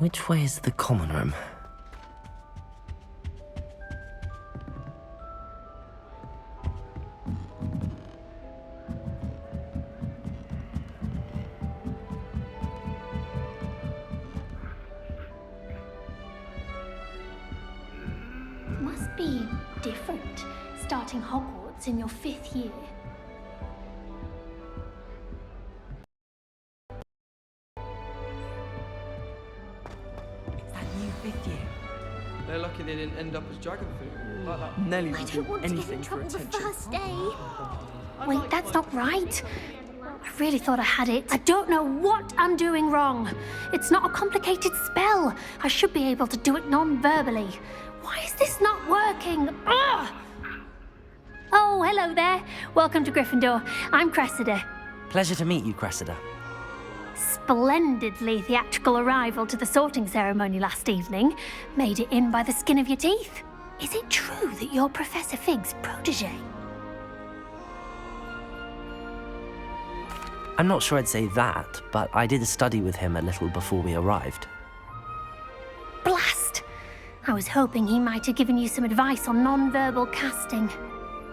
Which way is the common room? Must be different starting Hogwarts in your 5th year. It's that new 5th year. They're lucky they didn't end up as dragon food. Like that. Nelly I will don't do want to get in anything for trouble the attention. first day. Wait, that's not right. I really thought I had it. I don't know what I'm doing wrong. It's not a complicated spell. I should be able to do it non-verbally. Why is this not working? Ugh! Oh, hello there. Welcome to Gryffindor. I'm Cressida. Pleasure to meet you, Cressida. Splendidly theatrical arrival to the sorting ceremony last evening. Made it in by the skin of your teeth. Is it true that you're Professor Fig's protege? I'm not sure I'd say that, but I did a study with him a little before we arrived. Blast! I was hoping he might have given you some advice on non-verbal casting.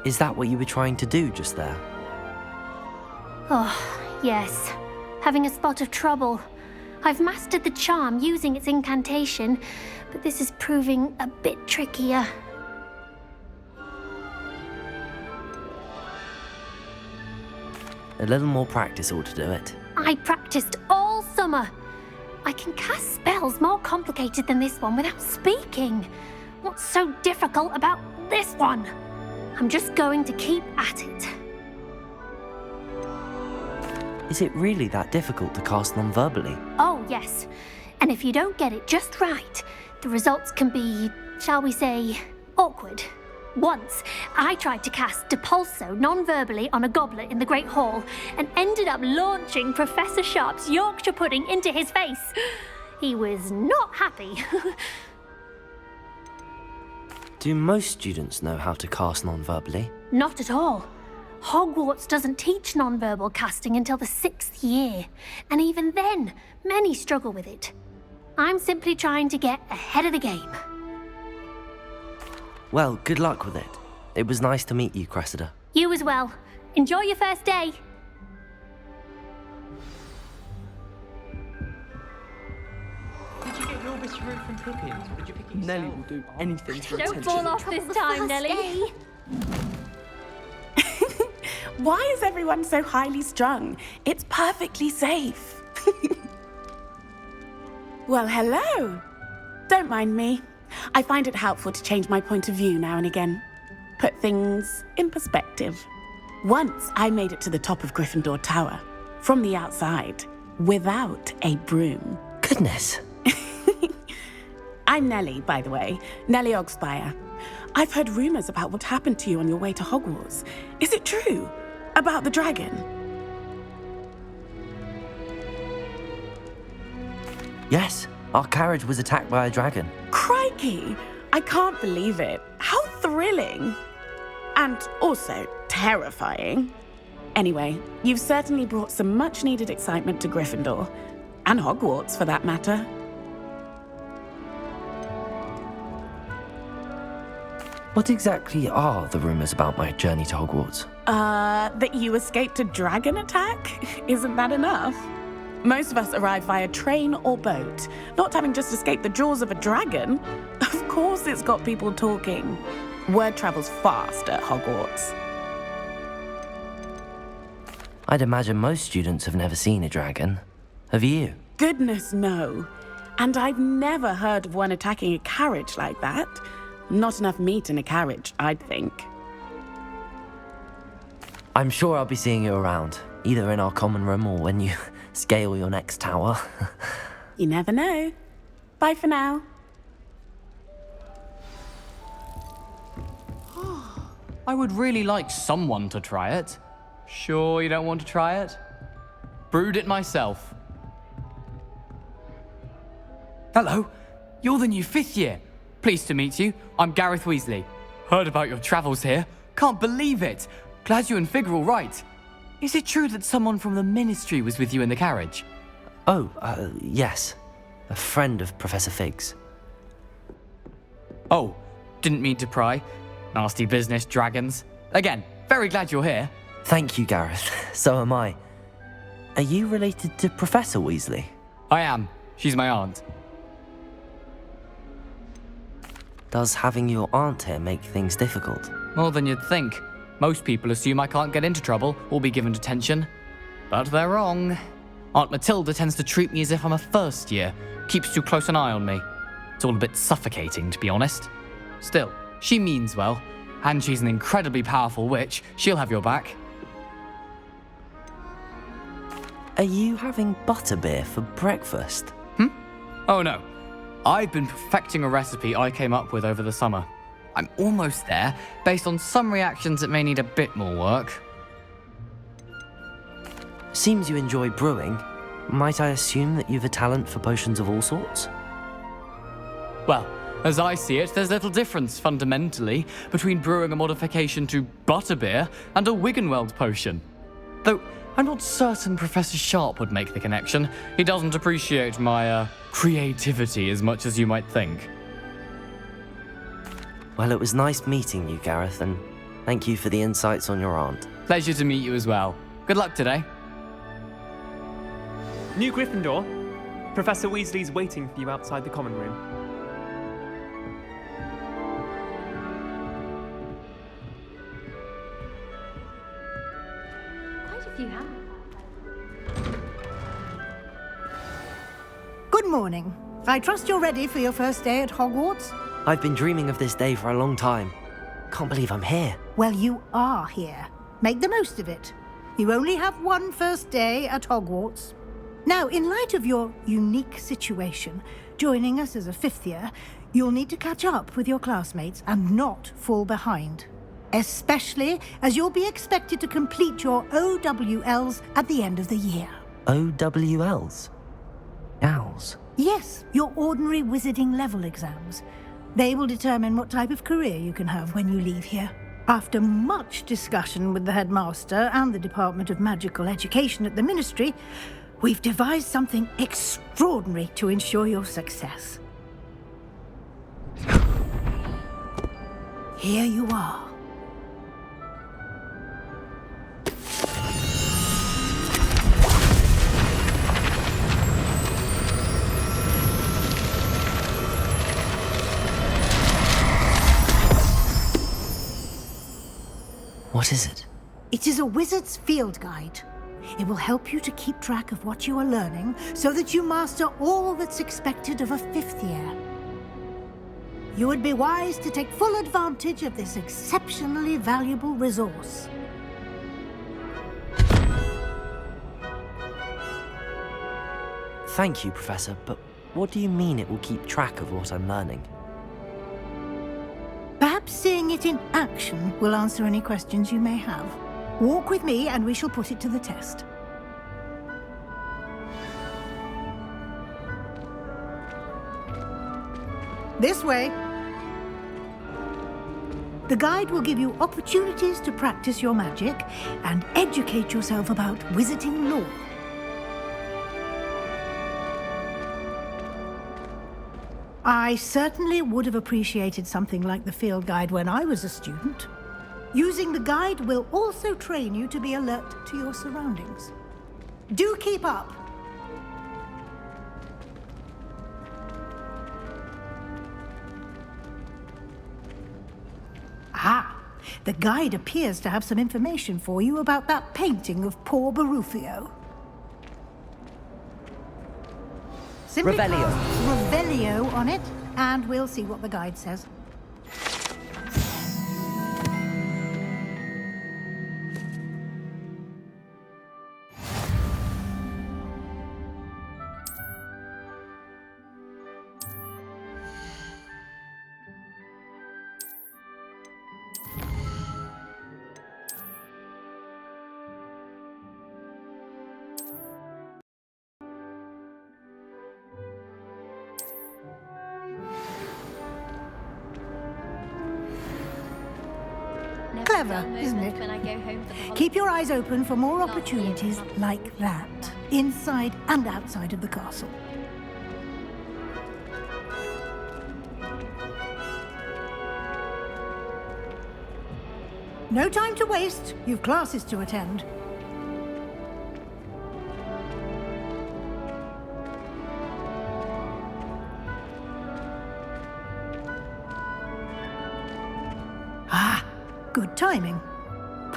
Is that what you were trying to do just there? Oh, yes. Having a spot of trouble. I've mastered the charm using its incantation, but this is proving a bit trickier. A little more practice ought to do it. I practiced all summer. I can cast spells more complicated than this one without speaking. What's so difficult about this one? I'm just going to keep at it. Is it really that difficult to cast non-verbally? Oh, yes. And if you don't get it just right, the results can be, shall we say, awkward. Once, I tried to cast Depulso non-verbally on a goblet in the Great Hall and ended up launching Professor Sharp's Yorkshire pudding into his face. He was not happy. Do most students know how to cast non-verbally? Not at all. Hogwarts doesn't teach non-verbal casting until the 6th year, and even then, many struggle with it. I'm simply trying to get ahead of the game. Well, good luck with it. It was nice to meet you, Cressida. You as well. Enjoy your first day. Did you get your best root from Pippins? Or did you pick it yourself? Nelly will do anything for Don't attention. fall off this time, Nelly. Why is everyone so highly strung? It's perfectly safe. Well, hello. Don't mind me. I find it helpful to change my point of view now and again. Put things in perspective. Once I made it to the top of Gryffindor Tower, from the outside, without a broom. Goodness. I'm Nelly, by the way. Nelly Ogspire. I've heard rumors about what happened to you on your way to Hogwarts. Is it true? About the dragon? Yes, our carriage was attacked by a dragon. Crikey! I can't believe it. How thrilling! And also terrifying. Anyway, you've certainly brought some much-needed excitement to Gryffindor. And Hogwarts, for that matter. What exactly are the rumors about my journey to Hogwarts? That you escaped a dragon attack? Isn't that enough? Most of us arrive via train or boat, not having just escaped the jaws of a dragon. Of course it's got people talking. Word travels fast at Hogwarts. I'd imagine most students have never seen a dragon. Have you? Goodness, no. And I've never heard of one attacking a carriage like that. Not enough meat in a carriage, I'd think. I'm sure I'll be seeing you around, either in our common room or when you scale your next tower. You never know. Bye for now. I would really like someone to try it. Sure you don't want to try it? Brewed it myself. Hello, you're the new 5th year. Pleased to meet you. I'm Gareth Weasley. Heard about your travels here. Can't believe it. Glad you and Fig are all right. Is it true that someone from the Ministry was with you in the carriage? Oh, yes. a friend of Professor Fig's. Oh, didn't mean to pry. Nasty business, dragons. Again, very glad you're here. Thank you, Gareth. So am I. Are you related to Professor Weasley? I am. She's my aunt. Does having your aunt here make things difficult? More than you'd think. Most people assume I can't get into trouble or be given detention. But they're wrong. Aunt Matilda tends to treat me as if I'm a first year, keeps too close an eye on me. It's all a bit suffocating, to be honest. Still, she means well, and she's an incredibly powerful witch. She'll have your back. Are you having butterbeer for breakfast? Oh no. I've been perfecting a recipe I came up with over the summer. I'm almost there, based on some reactions that may need a bit more work. Seems you enjoy brewing. Might I assume that you've a talent for potions of all sorts? Well, as I see it, there's little difference, fundamentally, between brewing a modification to butterbeer and a Wiggenweld potion. Though, I'm not certain Professor Sharp would make the connection. He doesn't appreciate my, creativity as much as you might think. Well, it was nice meeting you, Gareth, and thank you for the insights on your aunt. Pleasure to meet you as well. Good luck today. New Gryffindor. Professor Weasley's waiting for you outside the common room. Quite a few have. Good morning. I trust you're ready for your first day at Hogwarts? I've been dreaming of this day for a long time. Can't believe I'm here. Well, you are here. Make the most of it. You only have one first day at Hogwarts. Now, in light of your unique situation, joining us as a fifth year, you'll need to catch up with your classmates and not fall behind. Especially as you'll be expected to complete your OWLs at the end of the year. OWLs? Owls? Yes, your ordinary wizarding level exams. They will determine what type of career you can have when you leave here. After much discussion with the headmaster and the Department of Magical Education at the Ministry, we've devised something extraordinary to ensure your success. Here you are. What is it? It is a wizard's field guide. It will help you to keep track of what you are learning so that you master all that's expected of a fifth year. You would be wise to take full advantage of this exceptionally valuable resource. Thank you, Professor, but what do you mean it will keep track of what I'm learning? Perhaps seeing it in action will answer any questions you may have. Walk with me and we shall put it to the test. This way. The guide will give you opportunities to practice your magic and educate yourself about wizarding lore. I certainly would have appreciated something like the field guide when I was a student. Using the guide will also train you to be alert to your surroundings. Do keep up! Ah, the guide appears to have some information for you about that painting of poor Barufio. Simply Revelio. cast Revelio on it, and we'll see what the guide says. Clever, isn't it? When I go home for the Keep your eyes open for more opportunities like that, inside and outside of the castle. No time to waste. You've classes to attend. Ah, good timing.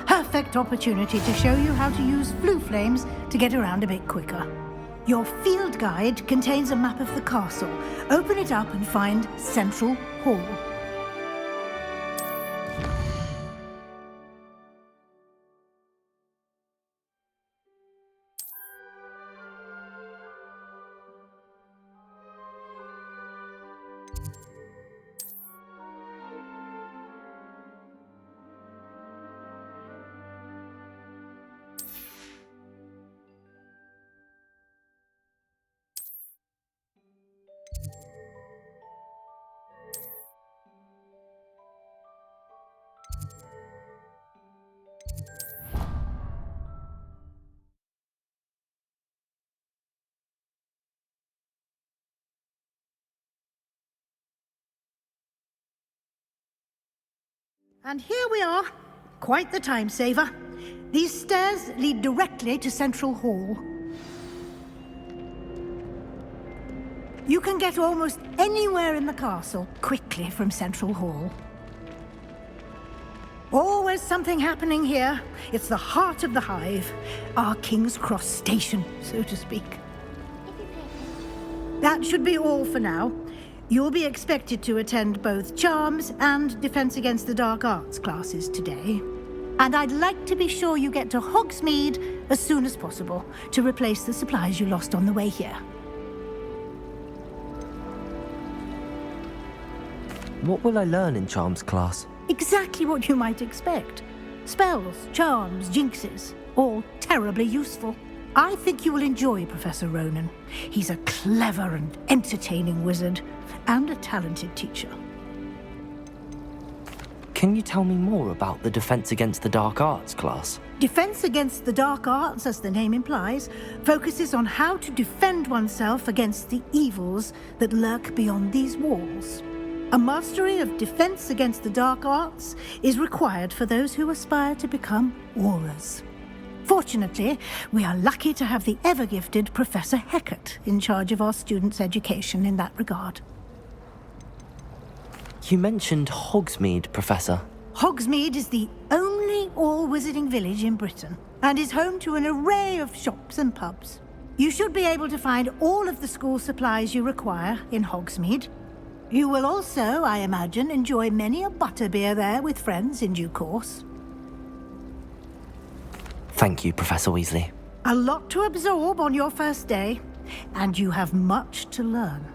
Perfect opportunity to show you how to use flue flames to get around a bit quicker. Your field guide contains a map of the castle. Open it up and find Central Hall. And here we are. Quite the time saver. These stairs lead directly to Central Hall. You can get almost anywhere in the castle quickly from Central Hall. Always something happening here. It's the heart of the hive. Our King's Cross station, so to speak. That should be all for now. You'll be expected to attend both Charms and Defense Against the Dark Arts classes today. And I'd like to be sure you get to Hogsmeade as soon as possible to replace the supplies you lost on the way here. What will I learn in Charms class? Exactly what you might expect. Spells, charms, jinxes, all terribly useful. I think you will enjoy Professor Ronan. He's a clever and entertaining wizard, and a talented teacher. Can you tell me more about the Defense Against the Dark Arts class? Defense Against the Dark Arts, as the name implies, focuses on how to defend oneself against the evils that lurk beyond these walls. A mastery of Defense Against the Dark Arts is required for those who aspire to become Aurors. Fortunately, we are lucky to have the ever-gifted Professor Hecat in charge of our students' education in that regard. You mentioned Hogsmeade, Professor. Hogsmeade is the only all-wizarding village in Britain and is home to an array of shops and pubs. You should be able to find all of the school supplies you require in Hogsmeade. You will also, I imagine, enjoy many a butterbeer there with friends in due course. Thank you, Professor Weasley. A lot to absorb on your first day, and you have much to learn.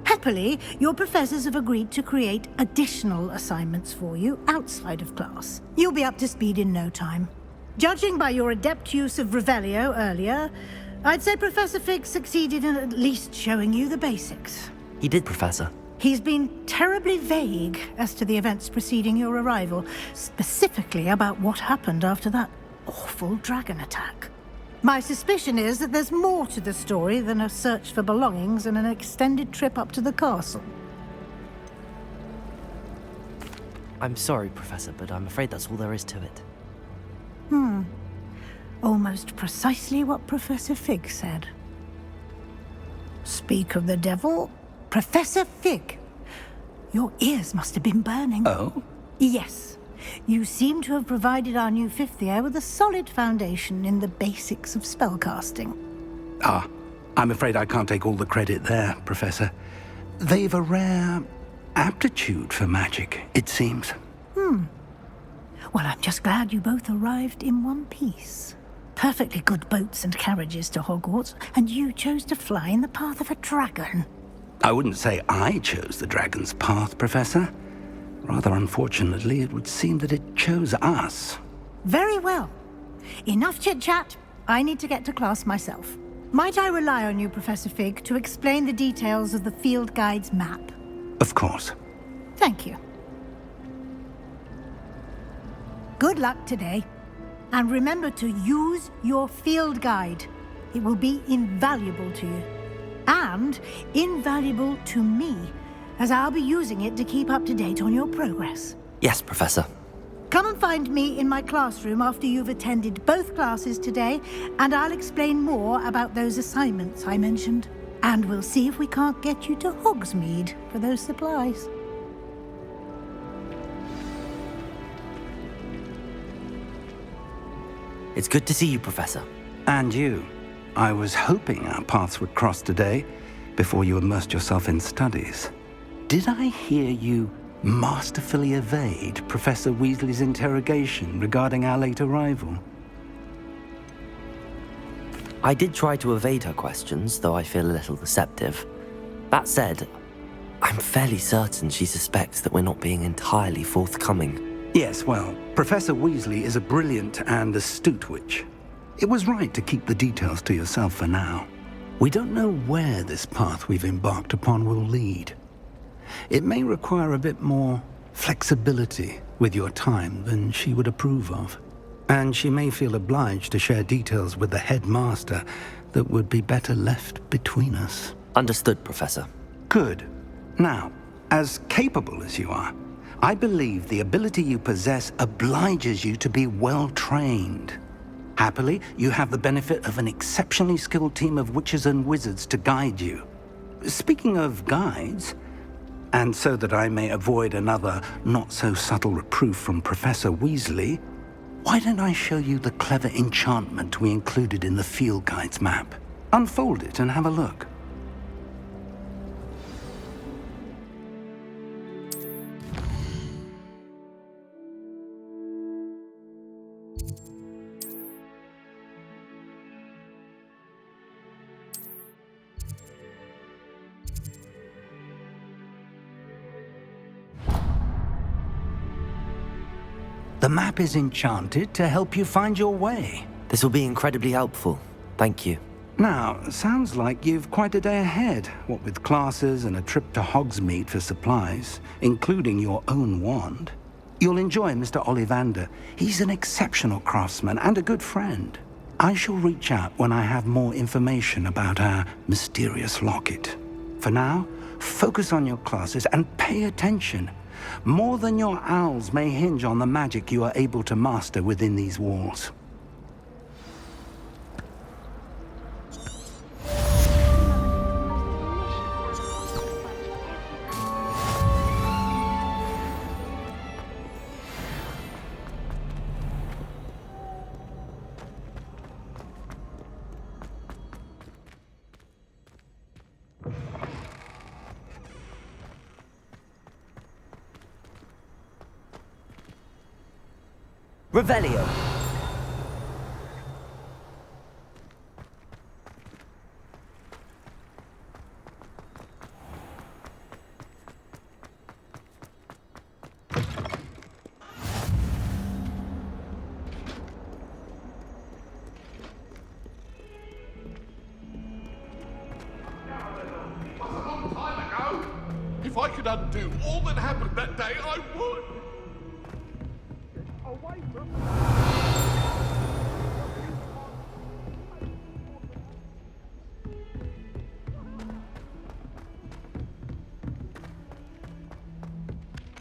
Happily, your professors have agreed to create additional assignments for you outside of class. You'll be up to speed in no time. Judging by your adept use of Revelio earlier, I'd say Professor Fig succeeded in at least showing you the basics. He did, Professor. He's been terribly vague as to the events preceding your arrival, specifically about what happened after that awful dragon attack. My suspicion is that there's more to the story than a search for belongings and an extended trip up to the castle. I'm sorry, Professor, but I'm afraid that's all there is to it. Almost precisely what Professor Fig said. Speak of the devil, Professor Fig. Your ears must have been burning. Oh? Yes. You seem to have provided our new fifth year with a solid foundation in the basics of spellcasting. Ah, I'm afraid I can't take all the credit there, Professor. They've a rare aptitude for magic, it seems. Well, I'm just glad you both arrived in one piece. Perfectly good boats and carriages to Hogwarts, and you chose to fly in the path of a dragon. I wouldn't say I chose the dragon's path, Professor. Rather unfortunately, it would seem that it chose us. Very well. Enough chit-chat. I need to get to class myself. Might I rely on you, Professor Fig, to explain the details of the field guide's map? Of course. Thank you. Good luck today. And remember to use your field guide. It will be invaluable to you. And invaluable to me, as I'll be using it to keep up to date on your progress. Yes, Professor. Come and find me in my classroom after you've attended both classes today, and I'll explain more about those assignments I mentioned. And we'll see if we can't get you to Hogsmeade for those supplies. It's good to see you, Professor. And you. I was hoping our paths would cross today, before you immersed yourself in studies. Did I hear you masterfully evade Professor Weasley's interrogation regarding our late arrival? I did try to evade her questions, though I feel a little deceptive. That said, I'm fairly certain she suspects that we're not being entirely forthcoming. Yes, well, Professor Weasley is a brilliant and astute witch. It was right to keep the details to yourself for now. We don't know where this path we've embarked upon will lead. It may require a bit more flexibility with your time than she would approve of. And she may feel obliged to share details with the headmaster that would be better left between us. Understood, Professor. Good. Now, as capable as you are, I believe the ability you possess obliges you to be well trained. Happily, you have the benefit of an exceptionally skilled team of witches and wizards to guide you. Speaking of guides, and so that I may avoid another not-so-subtle reproof from Professor Weasley, why don't I show you the clever enchantment we included in the field guide's map? Unfold it and have a look. The map is enchanted to help you find your way. This will be incredibly helpful. Thank you. Now, sounds like you've quite a day ahead, what with classes and a trip to Hogsmeade for supplies, including your own wand. You'll enjoy Mr. Ollivander. He's an exceptional craftsman and a good friend. I shall reach out when I have more information about our mysterious locket. For now, focus on your classes and pay attention. More than your owls may hinge on the magic you are able to master within these walls. Revelio. If I could undo all that happened that day, I would.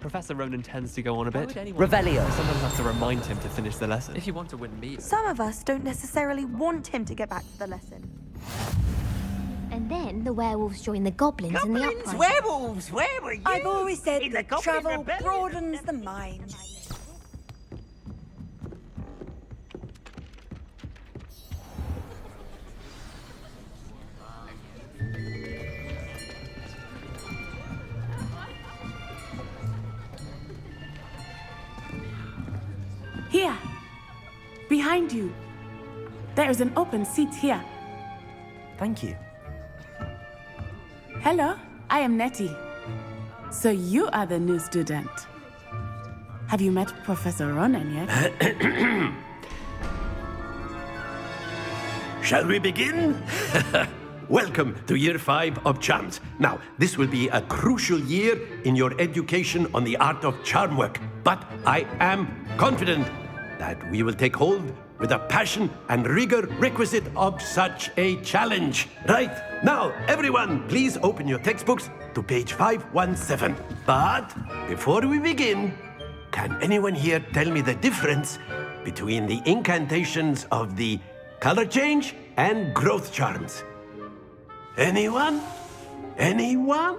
Professor Ronan tends to go on a bit. Revelio. I sometimes have to remind him to finish the lesson. If you want to win me. Some of us don't necessarily want him to get back to the lesson. And then the werewolves join the goblins in the uprising. Werewolves! Where were you? I've always said In the that Goblin travel Rebellion. broadens the mind. Here. Behind you. There is an open seat here. Thank you. Hello, I am Nettie. So you are the new student. Have you met Professor Ronan yet? Shall we begin? Welcome to Year 5 of Charms. Now, this will be a crucial year in your education on the art of charm work, but I am confident that we will take hold with the passion and rigor requisite of such a challenge. Right, now, everyone, please open your textbooks to page 517. But before we begin, can anyone here tell me the difference between the incantations of the color change and growth charms? Anyone? Anyone?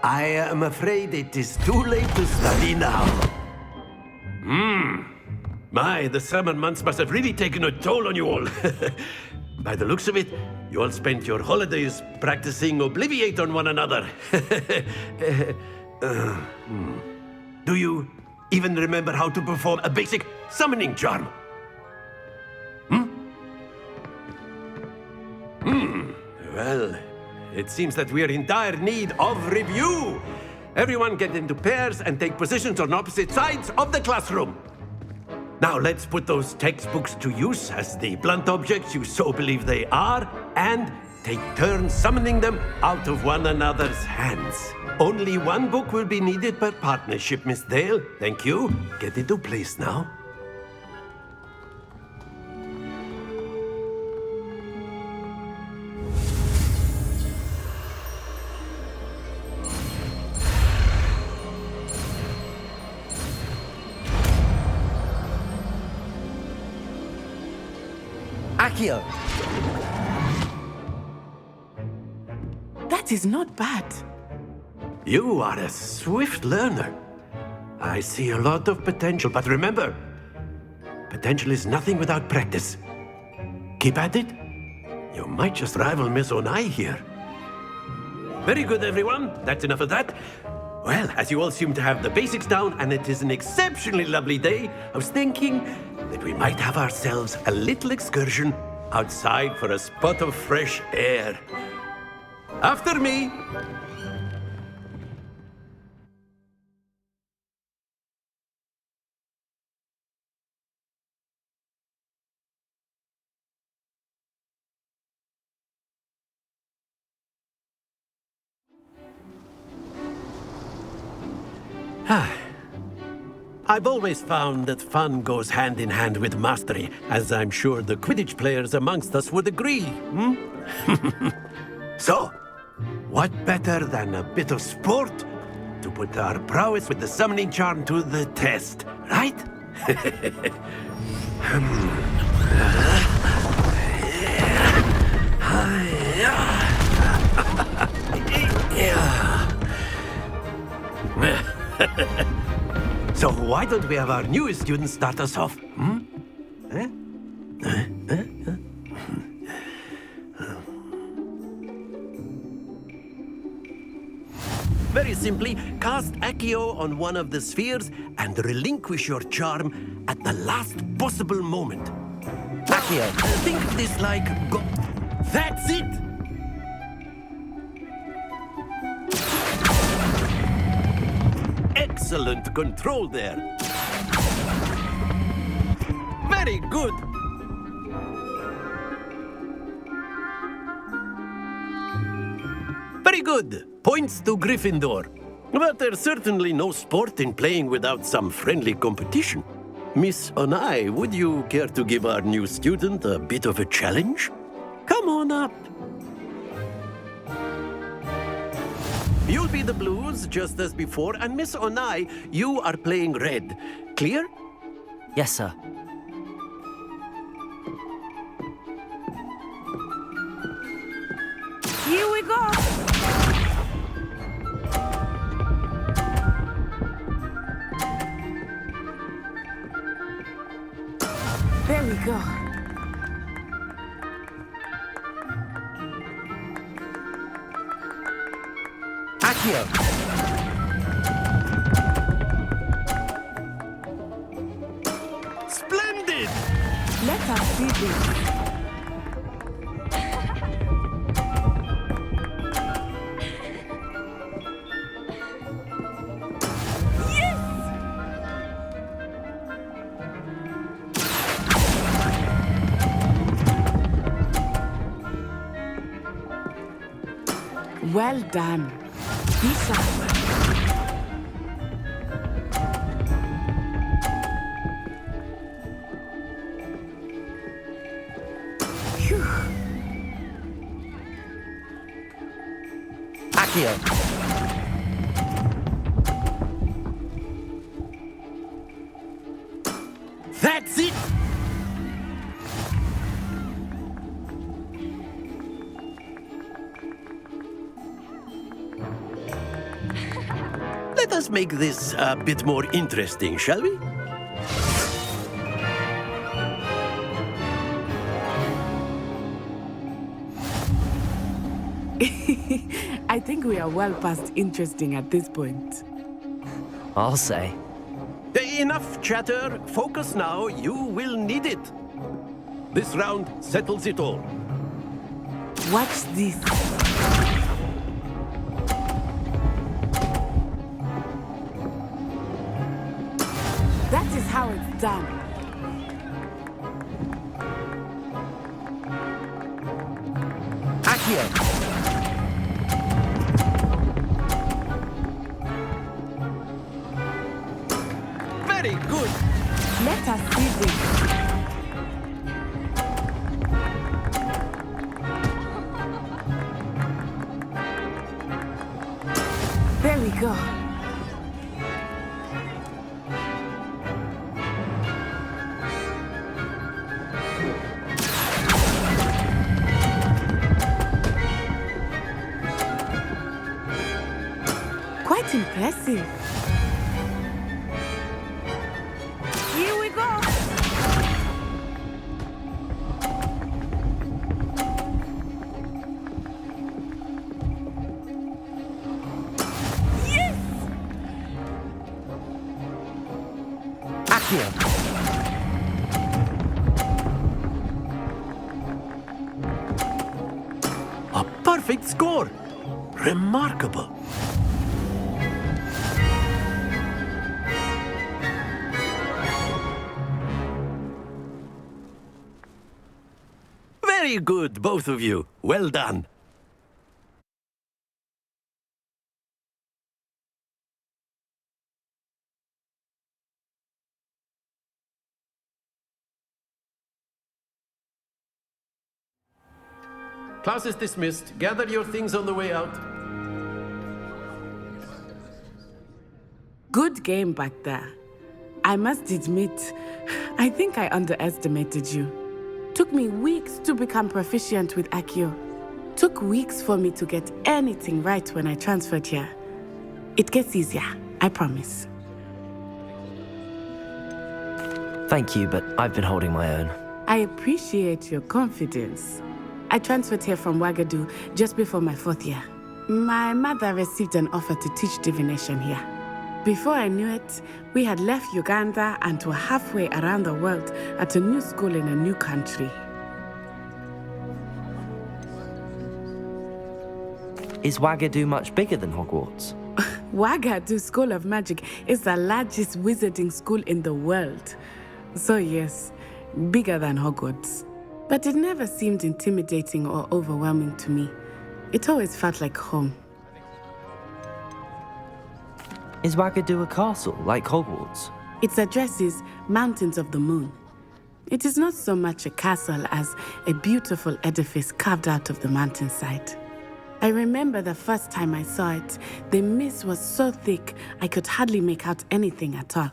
I am afraid it is too late to study now. My, the summer months must have really taken a toll on you all. By the looks of it, you all spent your holidays practicing Obliviate on one another. Do you even remember how to perform a basic summoning charm? Well, it seems that we are in dire need of review. Everyone get into pairs and take positions on opposite sides of the classroom. Now let's put those textbooks to use as the blunt objects you so believe they are, and take turns summoning them out of one another's hands. Only one book will be needed per partnership, Miss Dale. Thank you. Get into place now. Accio! That is not bad. You are a swift learner. I see a lot of potential, but remember, potential is nothing without practice. Keep at it. You might just rival Miss Onai here. Very good, everyone. That's enough of that. Well, as you all seem to have the basics down, and it is an exceptionally lovely day, I was thinking that we might have ourselves a little excursion outside for a spot of fresh air. After me! I've always found that fun goes hand in hand with mastery, as I'm sure the Quidditch players amongst us would agree, So, what better than a bit of sport to put our prowess with the summoning charm to the test, right? So why don't we have our newest student start us off? Very simply, cast Accio on one of the spheres and relinquish your charm at the last possible moment. Accio, think of this like That's it! Excellent control there. Very good. Very good. Points to Gryffindor. But there's certainly no sport in playing without some friendly competition. Miss Onai, would you care to give our new student a bit of a challenge? Come on up. You'll be the blues, just as before, and Miss Onai, you are playing red. Clear? Yes, sir. Here we go. There we go. Accio! Splendid! Let us do this. Well done. Be sharp. Accio! That's it! Let us make this a bit more interesting, shall we? I think we are well past interesting at this point. I'll say. Enough chatter. Focus now. You will need it. This round settles it all. Watch this. That is how it's done. Accio! Very good. Let us see this. There we go. Quite impressive. Here we go. Yes! Accio! A perfect score. Remarkable. Very good, both of you. Well done. Class is dismissed. Gather your things on the way out. Good game back there. I must admit, I think I underestimated you. Took me weeks to become proficient with Accio. Took weeks for me to get anything right when I transferred here. It gets easier, I promise. Thank you, but I've been holding my own. I appreciate your confidence. I transferred here from Wagadu just before my 4th year. My mother received an offer to teach divination here. Before I knew it, we had left Uganda and were halfway around the world at a new school in a new country. Is Wagadu much bigger than Hogwarts? Wagadu School of Magic is the largest wizarding school in the world. So yes, bigger than Hogwarts. But it never seemed intimidating or overwhelming to me. It always felt like home. Is Wagadu a castle, like Hogwarts? Its address is Mountains of the Moon. It is not so much a castle as a beautiful edifice carved out of the mountainside. I remember the first time I saw it, the mist was so thick I could hardly make out anything at all.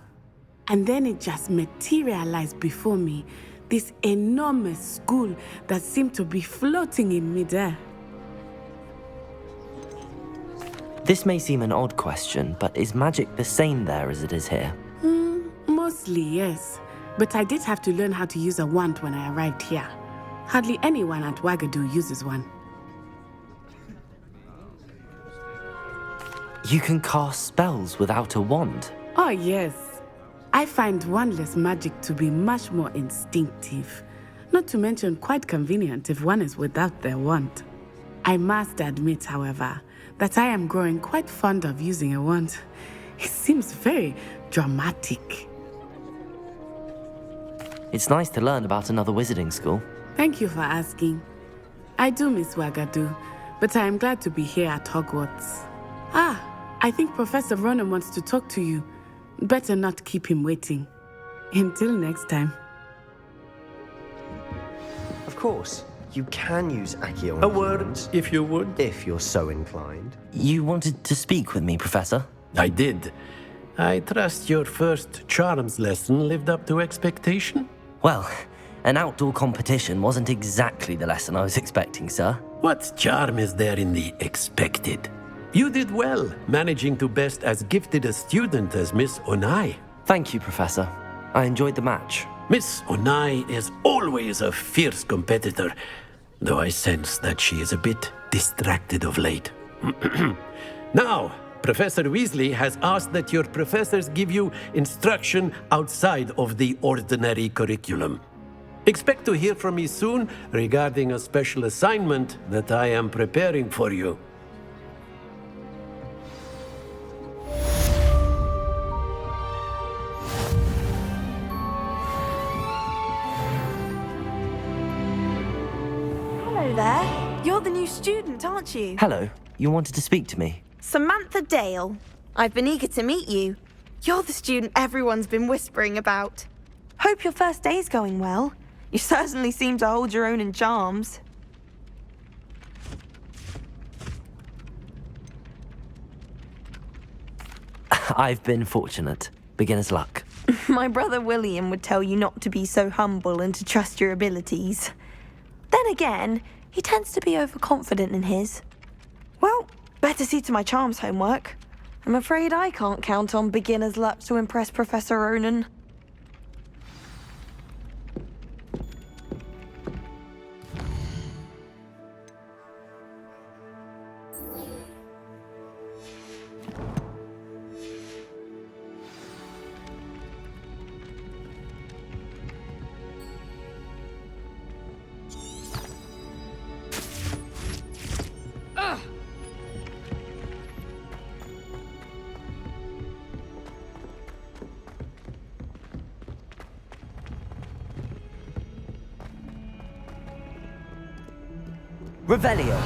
And then it just materialized before me, this enormous school that seemed to be floating in midair. This may seem an odd question, but is magic the same there as it is here? Mostly, yes. But I did have to learn how to use a wand when I arrived here. Hardly anyone at Wagadu uses one. You can cast spells without a wand? Oh, yes. I find wandless magic to be much more instinctive. Not to mention quite convenient if one is without their wand. I must admit, however, that I am growing quite fond of using a wand. It seems very dramatic. It's nice to learn about another wizarding school. Thank you for asking. I do miss Wagadu, but I am glad to be here at Hogwarts. I think Professor Ronan wants to talk to you. Better not keep him waiting. Until next time. Of course, you can use Accio. A word, if you would. If you're so inclined. You wanted to speak with me, Professor? I did. I trust your first charms lesson lived up to expectation? Well, an outdoor competition wasn't exactly the lesson I was expecting, sir. What charm is there in the expected? You did well, managing to best as gifted a student as Miss Onai. Thank you, Professor. I enjoyed the match. Miss Onai is always a fierce competitor, though I sense that she is a bit distracted of late. Now, Professor Weasley has asked that your professors give you instruction outside of the ordinary curriculum. Expect to hear from me soon regarding a special assignment that I am preparing for you. Hello there. You're the new student, aren't you? Hello, you wanted to speak to me? Samantha Dale. I've been eager to meet you. You're the student everyone's been whispering about. Hope your first day's going well. You certainly seem to hold your own in charms. I've been fortunate. Beginner's luck. My brother William would tell you not to be so humble and to trust your abilities. Then again, he tends to be overconfident in his. Well, better see to my charms homework. I'm afraid I can't count on beginner's luck to impress Professor Ronan. Revelio.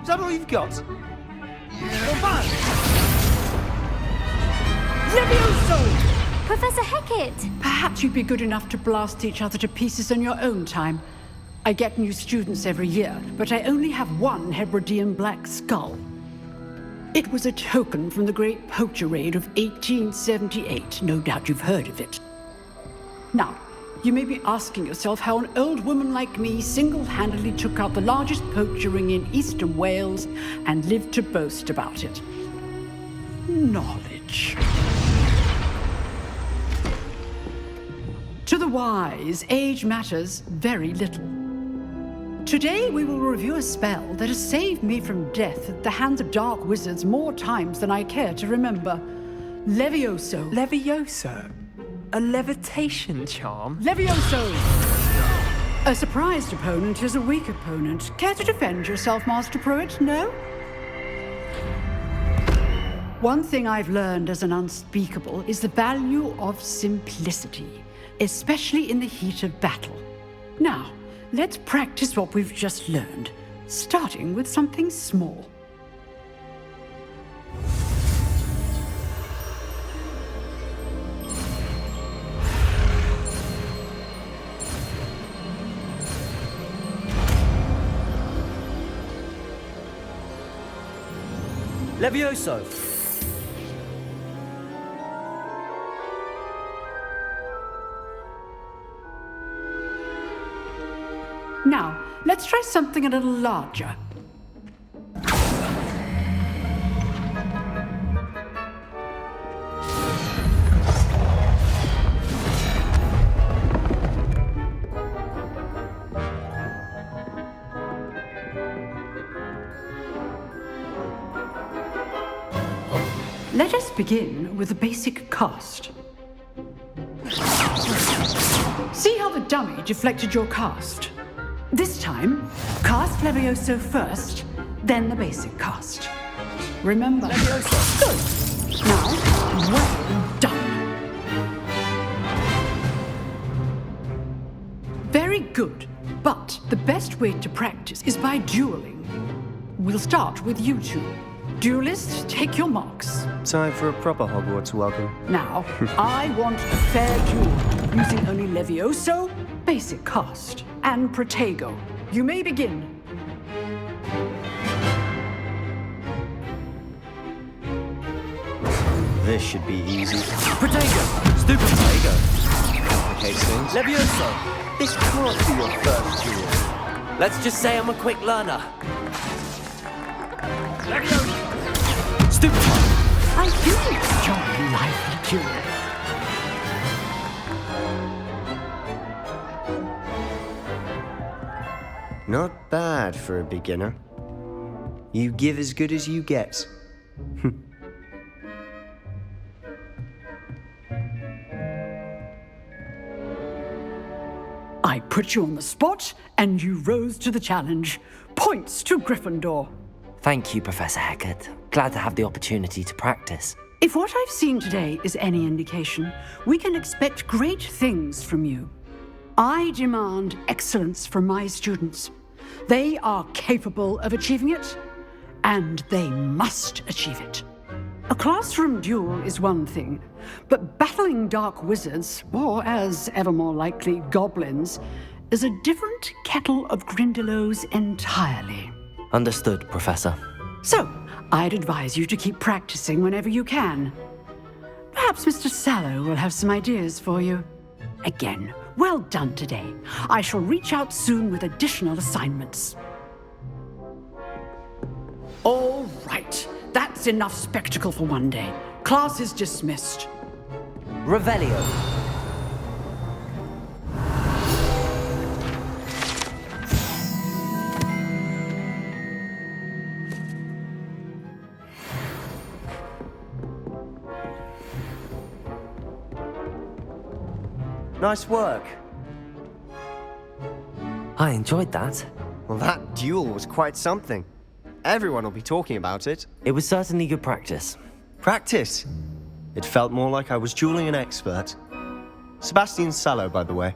Is that all you've got? Levioso! Professor Hecat! Perhaps you'd be good enough to blast each other to pieces in your own time. I get new students every year, but I only have one Hebridean black skull. It was a token from the Great Poacher Raid of 1878. No doubt you've heard of it. Now, you may be asking yourself how an old woman like me single-handedly took out the largest poacher ring in eastern Wales and lived to boast about it. Knowledge. To the wise, age matters very little. Today we will review a spell that has saved me from death at the hands of dark wizards more times than I care to remember. Levioso. Levioso? A levitation charm? Levioso! A surprised opponent is a weak opponent. Care to defend yourself, Master Pruitt? No? One thing I've learned as an unspeakable is the value of simplicity, especially in the heat of battle. Now, let's practice what we've just learned, starting with something small. Levioso! Now, let's try something a little larger. Let us begin with the basic cast. See how the dummy deflected your cast? This time, cast Levioso first, then the basic cast. Remember. Levioso. Good. Now, well done. Very good. But the best way to practice is by dueling. We'll start with you two. Duelists, take your marks. Time for a proper Hogwarts welcome. Now, I want a fair duel, using only Levioso, basic cast, and Protego. You may begin. This should be easy. Protego! Stupid Protego! Complicates things. Levioso! This can't be your first duel. Let's just say I'm a quick learner. Levioso! Stupid one! I do enjoy lively duel. Not bad for a beginner. You give as good as you get. I put you on the spot, and you rose to the challenge. Points to Gryffindor. Thank you, Professor Hecat. Glad to have the opportunity to practice. If what I've seen today is any indication, we can expect great things from you. I demand excellence from my students. They are capable of achieving it, and they must achieve it. A classroom duel is one thing, but battling dark wizards, or as ever more likely, goblins, is a different kettle of Grindylows entirely. Understood, Professor. So, I'd advise you to keep practicing whenever you can. Perhaps Mr. Sallow will have some ideas for you. Again, well done today. I shall reach out soon with additional assignments. All right, that's enough spectacle for one day. Class is dismissed. Revelio. Nice work. I enjoyed that. Well, that duel was quite something. Everyone will be talking about it. It was certainly good practice. Practice? It felt more like I was dueling an expert. Sebastian Sallow, by the way.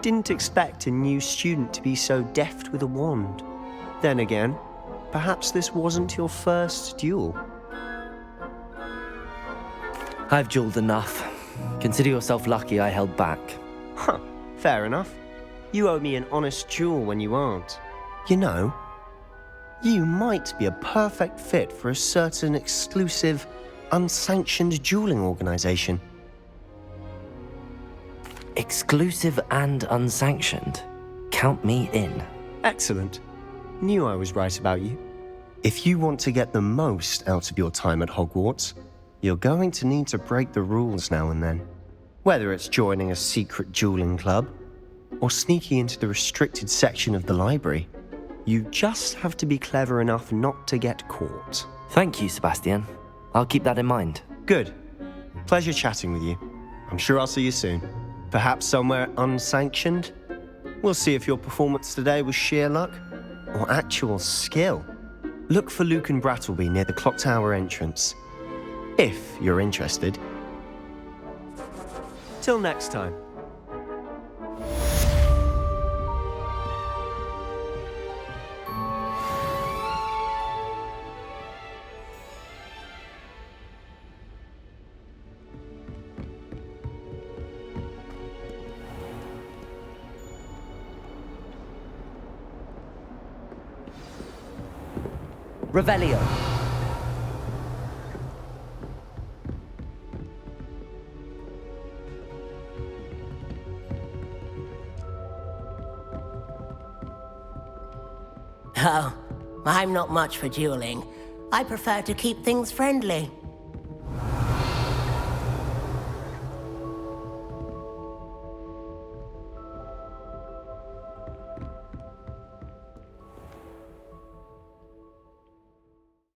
Didn't expect a new student to be so deft with a wand. Then again, perhaps this wasn't your first duel. I've dueled enough. Consider yourself lucky I held back. Huh, fair enough. You owe me an honest duel when you aren't. You know, you might be a perfect fit for a certain exclusive, unsanctioned dueling organization. Exclusive and unsanctioned? Count me in. Excellent. Knew I was right about you. If you want to get the most out of your time at Hogwarts, you're going to need to break the rules now and then. Whether it's joining a secret dueling club, or sneaking into the restricted section of the library, you just have to be clever enough not to get caught. Thank you, Sebastian. I'll keep that in mind. Good. Pleasure chatting with you. I'm sure I'll see you soon. Perhaps somewhere unsanctioned? We'll see if your performance today was sheer luck, or actual skill. Look for Luke and Brattleby near the Clock Tower entrance. If you're interested. Till next time. Revelio. Oh, I'm not much for dueling. I prefer to keep things friendly.